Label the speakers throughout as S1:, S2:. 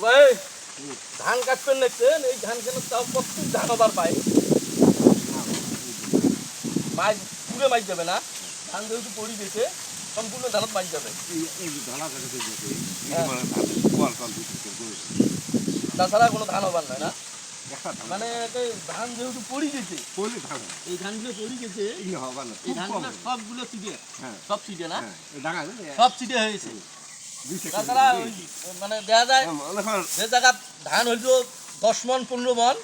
S1: ভাই ধান কাটবেন দেখছেন, এই ধান কেন তাও প্রত্যেক ধান আবার পাই মাছ পুরে মাছ যাবে না, ধান যেহেতু পড়ি গেছে সম্পূর্ণ ধানত মাছ যাবে। তাছাড়া কোনো ধান হবার নয় না, মানে ধান যেহেতু পড়ি গেছে, এই ধানগুলো পড়ি গেছে, এই ধানগুলো সবগুলো চিটে, সব চিটে না, সব চিটে হয়েছে। তাছাড়া মানে দেখা যায় যে জায়গা ধান হইল 10 মন 15 মন,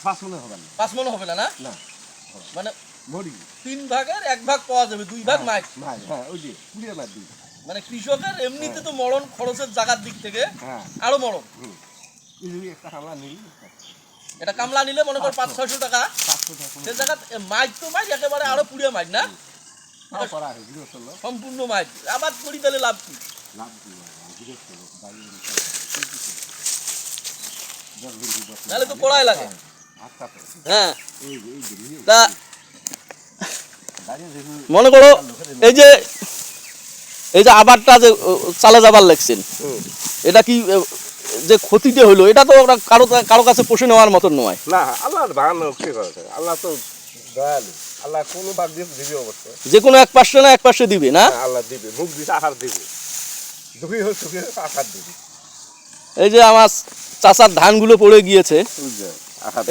S1: 5 মন হবে না, না মানে 3 ভাগের 1 ভাগ পাওয়া যাবে, 2 ভাগ মাছ। মানে কৃষকের এমনিতে তো মরণ খরচের জায়গার দিক থেকে আরো মরণ। এটা কামলা নিলে মনে কর 500-600 টাকা, সে জায়গা মাছ তো মাছ একেবারে আরো পুড়িয়ে মাছ না, সম্পূর্ণ মাছ আবার করি তাহলে লাভ কি? তাহলে তো পড়াই লাগে। হ্যাঁ, তা মনে করো এই যে আবারটা যে চালে যাবার লাগছেন, এটা কি যে ক্ষতিটা হলো, এটা তো কারো কাছে পোষে নেওয়ার মতন নয়
S2: না। আল্লাহর বাগান কি করে, আল্লাহ তো দয়ালু, আল্লাহ কোনো ভাগ দিয়ে দিবে অবশ্যই,
S1: যে কোনো এক পাশে না এক পাশে দিবে না,
S2: আল্লাহ দিবে, মুখ দিতে আহার দিবে, দুঃখী হোক সুখী হোক আহার দিবে।
S1: এই যে আমার চাচার ধানগুলো পড়ে গিয়েছে,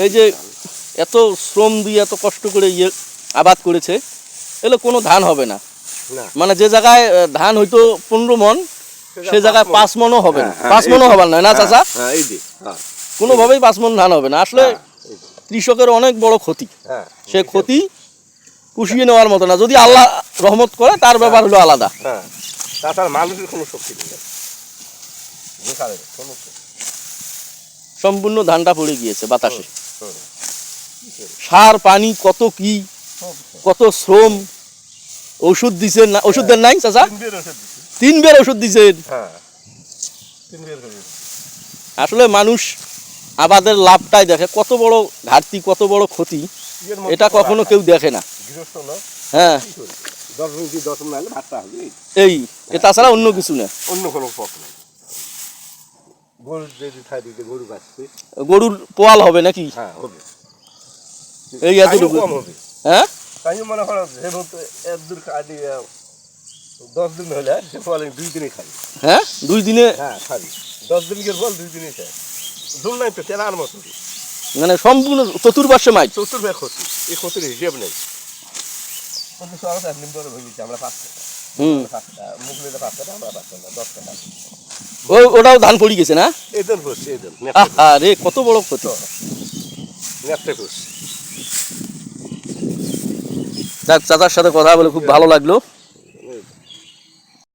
S1: এই যে এত শ্রম দিয়ে এত কষ্ট করে আবাদ করেছে, এগুলো কোনো ধান হবে না। মানে যে জায়গায় ধান হয়তো 15 মন, সে জায়গায় 5 মনও হবে না, 5 মনও হবার নয় না চাচা, কোনোভাবেই 5 মন ধান হবে না। আসলে কৃষকের অনেক বড় ক্ষতি, সে ক্ষতি পুষিয়ে নেওয়ার মতো না, যদি আল্লাহ রহমত করে তার ব্যাপার হলো আলাদা।
S2: তাছাড়া মানুষের কোনো শক্তি নেই,
S1: সম্পূর্ণ ধানটা পড়ে গিয়েছে বাতাসে, সার পানি কত কি, কত শ্রম, ওষুধ দিচ্ছেন না, ওষুধ দেন নাই চাচা? 3 বের ওষুধ দিচ্ছেন। আসলে মানুষ আবাদের লাভটাই দেখে, কত বড় ঘাটতি, কত বড় ক্ষতি, এটা কখনো কেউ দেখে না। হ্যাঁ, এই তাছাড়া অন্য কিছু না,
S2: অন্য কোনো পথ নেই।
S1: গরুর পোয়াল হবে নাকি? এই এতটুকু। হ্যাঁ,
S2: তাই মনে করো যে মতো 10 দিন হলে সে ফল 2 দিনে খাই।
S1: হ্যাঁ 2 দিনে,
S2: হ্যাঁ খালি 10 দিনের ফল 2 দিনে খাই, ধুল নাই তো তেনার মতো,
S1: মানে সম্পূর্ণ চতুর্পার্শ্বে মাছ,
S2: চতুর্ভাগ ক্ষতি, এই ক্ষতির হিসেব নেই। আমরা 5 টাকা, মুখলিতে 5 টাকা, আমরা 5 টাকা, 10 টাকা।
S1: ওটাও ধান পড়ে গেছে না,
S2: এদের করছে, এদের
S1: আরে কত বড় ক্ষতি। যাক, চাচার সাথে কথা বলে খুব ভালো লাগলো।